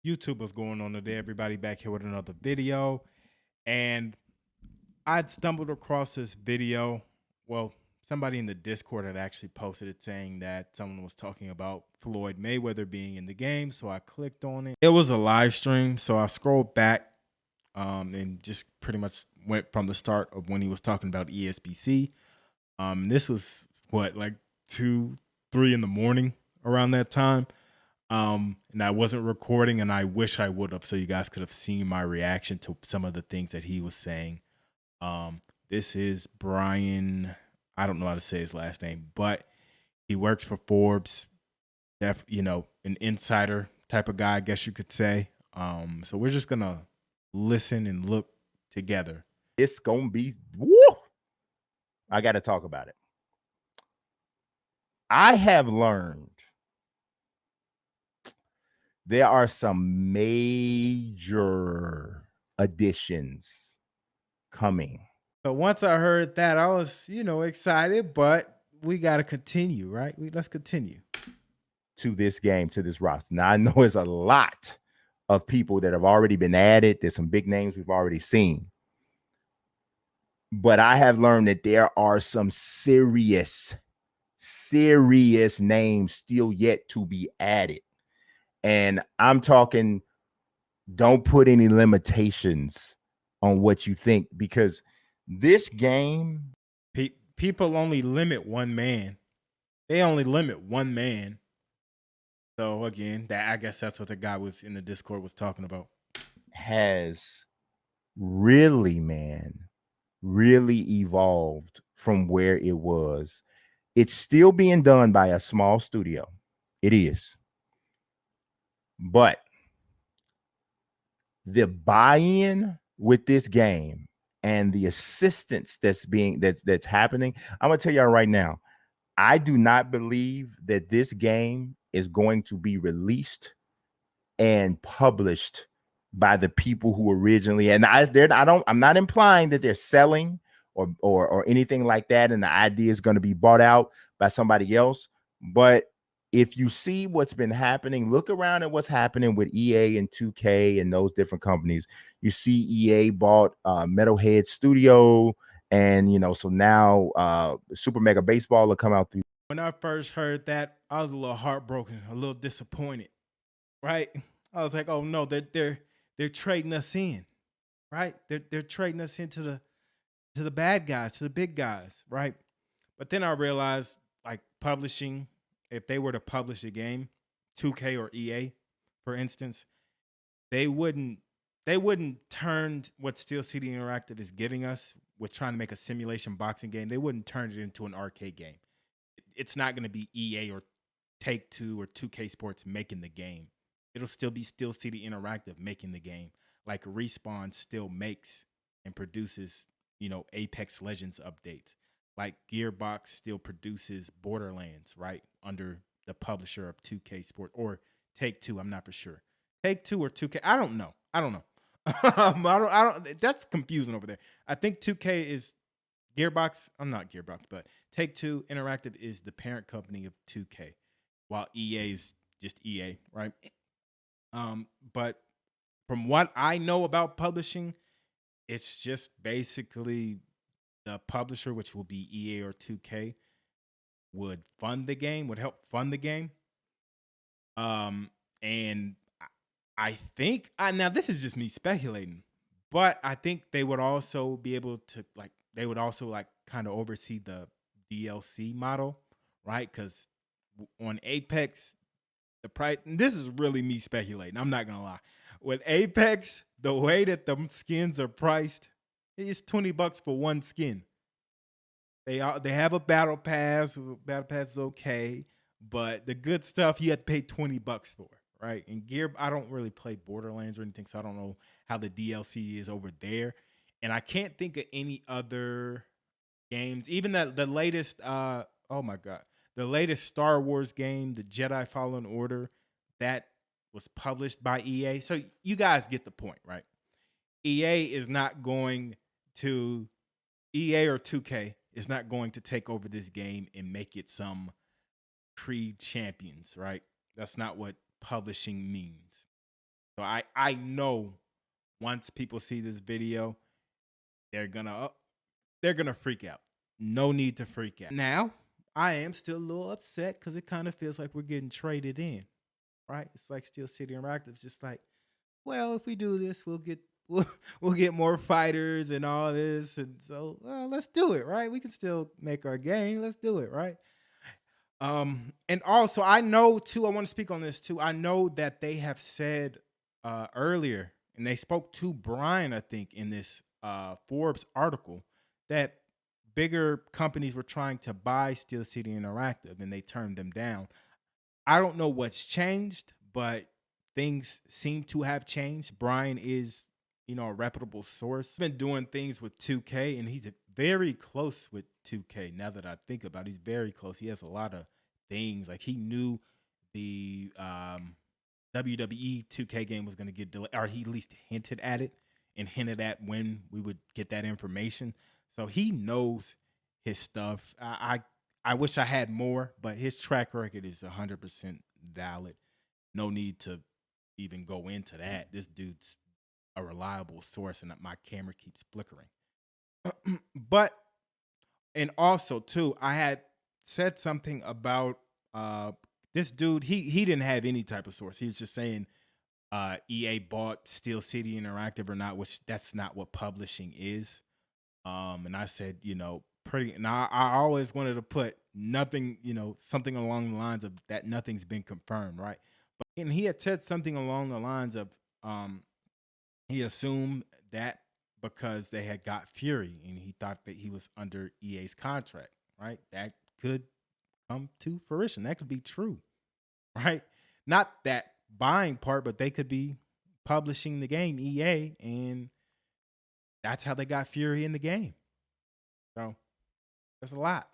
YouTube was going on today? Everybody back here with another video. And I'd stumbled across this video. Well, somebody in the Discord had actually posted it saying that someone was talking about Floyd Mayweather being in the game. So I clicked on it. It was a live stream. So I scrolled back and just pretty much went from the start of when he was talking about ESBC. This was what, like 2, 3 in the morning around that time. And I wasn't recording, and I wish I would have, so you guys could have seen my reaction to some of the things that he was saying. This is Brian. I don't know how to say his last name, but he works for Forbes. An insider type of guy, I guess you could say. So we're just gonna listen and look together. It's gonna be woo. I got to talk about it. I have learned there are some major additions coming. So once I heard that, I was, excited, but we got to continue, right? Let's continue to this game, to this roster. Now I know it's a lot of people that have already been added. There's some big names we've already seen. But I have learned that there are some serious names still yet to be added. And I'm talking, don't put any limitations on what you think, because this game, people only limit one man. They only limit one man. So again, I guess that's what the guy was in the Discord was talking about. Has really evolved from where it was. It's still being done by a small studio. It is. But the buy-in with this game and the assistance that's happening, I'm gonna tell y'all right now, I do not believe that this game is going to be released and published by the people who originally, and I'm not implying that they're selling or anything like that, and the idea is going to be bought out by somebody else. But if you see what's been happening, look around at what's happening with EA and 2K and those different companies. You see EA bought Metalhead Studio, and so now Super Mega Baseball will come out through. When I first heard that, I was a little heartbroken, a little disappointed, right? I was like, oh no, they're trading us in, right? They're trading us into the bad guys, to the big guys, right? But then I realized, like, publishing, if they were to publish a game, 2K or EA, for instance, they wouldn't turn what Steel City Interactive is giving us with trying to make a simulation boxing game. They wouldn't turn it into an arcade game. It's not going to be EA or Take-Two or 2K Sports making the game. It'll still be Steel City Interactive making the game. Like Respawn still makes and produces, Apex Legends updates. Like Gearbox still produces Borderlands, right? Under the publisher of 2K Sport or Take-Two, I'm not for sure. Take-Two or 2K, I don't know. I don't that's confusing over there. I think 2K is Gearbox. I'm not Gearbox, but Take-Two Interactive is the parent company of 2K, while EA is just EA, right? But from what I know about publishing, it's just basically the publisher, which will be EA or 2K, would help fund the game. And I think now this is just me speculating, but I think they would also be able to kind of oversee the DLC model, right? Because on Apex, the price, and this is really me speculating, I'm not gonna lie. With Apex, the way that the skins are priced, it's $20 for one skin. They have a battle pass. Battle pass is okay, but the good stuff you have to pay $20 for, right? And I don't really play Borderlands or anything, so I don't know how the DLC is over there. And I can't think of any other games. Even the latest, oh my god, the latest Star Wars game, the Jedi Fallen Order, that was published by EA. So you guys get the point, right? EA is not going to EA or 2K is not going to take over this game and make it some Creed Champions, right? That's not what publishing means. So I know once people see this video, they're gonna freak out. No need to freak out. Now, I am still a little upset because it kind of feels like we're getting traded in, right? It's like Steel City Interactive's just like, well, if we do this, we'll get more fighters and all this, and so let's do it, right? We can still make our game. Let's do it, right? And also I know too, I want to speak on this too. I know that they have said earlier, and they spoke to Brian, I think, in this Forbes article, that bigger companies were trying to buy Steel City Interactive and they turned them down. I don't know what's changed, but things seem to have changed. Brian is, a reputable source. He's been doing things with 2K, and he's very close with 2K. Now that I think about it, he's very close. He has a lot of things. Like he knew the WWE 2K game was going to get delayed, or he at least hinted at it and hinted at when we would get that information. So he knows his stuff. I wish I had more, but his track record is 100% valid. No need to even go into that. This dude's a reliable source, and my camera keeps flickering. But and also too, I had said something about this dude. He didn't have any type of source. He was just saying EA bought Steel City Interactive or not, which that's not what publishing is. And I said, pretty. And I always wanted to put nothing, something along the lines of that nothing's been confirmed, right? But and he had said something along the lines of he assumed that because they had got Fury and he thought that he was under EA's contract, right? That could come to fruition. That could be true, right? Not that buying part, but they could be publishing the game, EA, and that's how they got Fury in the game. So there's a lot.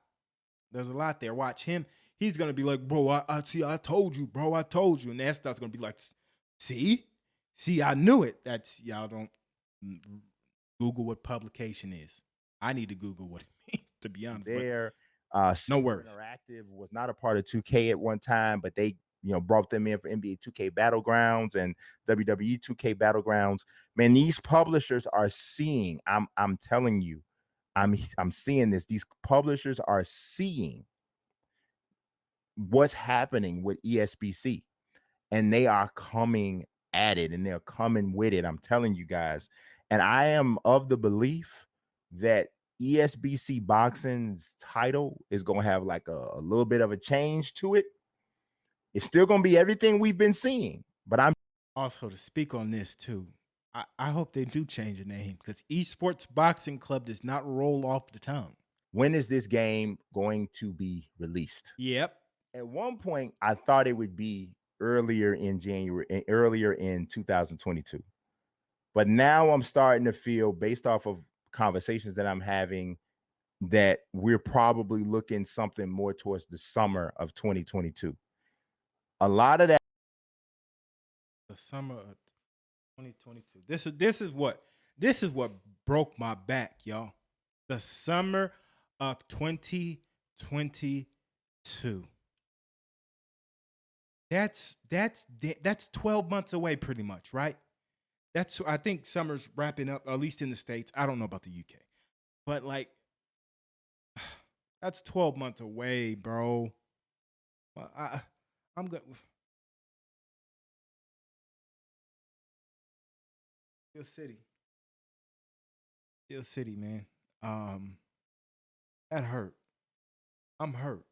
There's a lot there. Watch him. He's gonna be like, bro, I see, I told you, bro, I told you. And that stuff's gonna be like, see, I knew it. That's y'all don't Google what publication is. I need to Google what it means, to be honest. There, No Steel worries. Interactive was not a part of 2K at one time, but they brought them in for NBA 2K Battlegrounds and WWE 2K Battlegrounds. Man, these publishers are seeing. I'm telling you, I'm seeing this. These publishers are seeing what's happening with ESBC, and they are coming at it, and they're coming with it. I'm telling you guys, and I am of the belief that ESBC Boxing's title is going to have like a little bit of a change to it. It's still going to be everything we've been seeing, but I'm Also to speak on this too. I hope they do change the name because Esports Boxing Club does not roll off the tongue. when is this game going to be released? Yep. At one point, I thought it would be earlier in January, earlier in 2022. But now I'm starting to feel, based off of conversations that I'm having, that we're probably looking something more towards the summer of 2022. A lot of that. The summer of 2022. This is what broke my back, y'all. The summer of 2022. That's 12 months away pretty much, right? That's I think summer's wrapping up, at least in the States. I don't know about the UK. But like that's 12 months away, bro. I'm good. Steel City. Steel City, man. Um, that hurt. I'm hurt.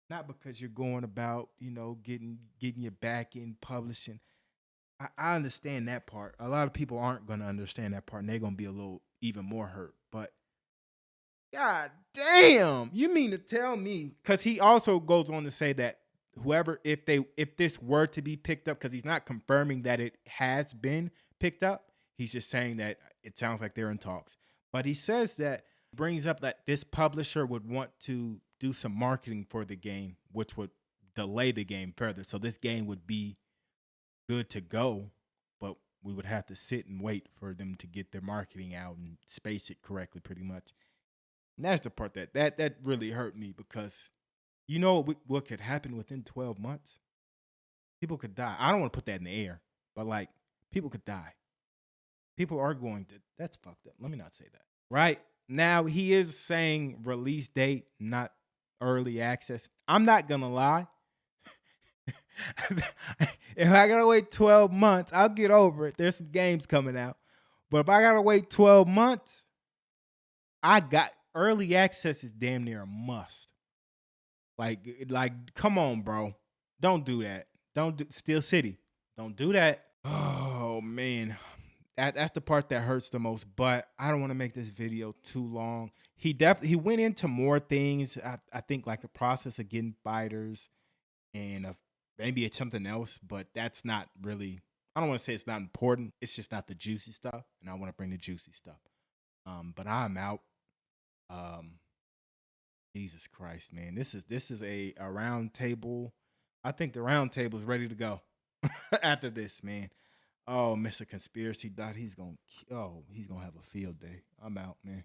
Not because you're going about, getting your back in publishing. I understand that part. A lot of people aren't gonna understand that part, and they're gonna be a little even more hurt. But God damn, you mean to tell me? Because he also goes on to say that whoever, if this were to be picked up, because he's not confirming that it has been picked up, he's just saying that it sounds like they're in talks. But he says that brings up that this publisher would want to do some marketing for the game, which would delay the game further. So this game would be good to go, but we would have to sit and wait for them to get their marketing out and space it correctly, pretty much. And that's the part that really hurt me because what could happen within 12 months? People could die. I don't want to put that in the air. but like people could die. People are going to. That's fucked up. Let me not say that. Right now, he is saying release date, not early access. I'm not gonna lie. If I gotta wait 12 months, I'll get over it. There's some games coming out. But if I gotta wait 12 months, I got early access is damn near a must. Like, come on, bro. Don't do that. Don't do Steel City. Don't do that. Oh man. That's the part that hurts the most, but I don't want to make this video too long. He went into more things. I think like the process of getting fighters and maybe it's something else, but that's not really. I don't want to say it's not important. It's just not the juicy stuff, and I want to bring the juicy stuff. But I'm out. Um, Jesus Christ, man, this is a round table. I think the round table is ready to go after this, man. Oh, Mr. Conspiracy Dot, he's gonna have a field day. I'm out, man.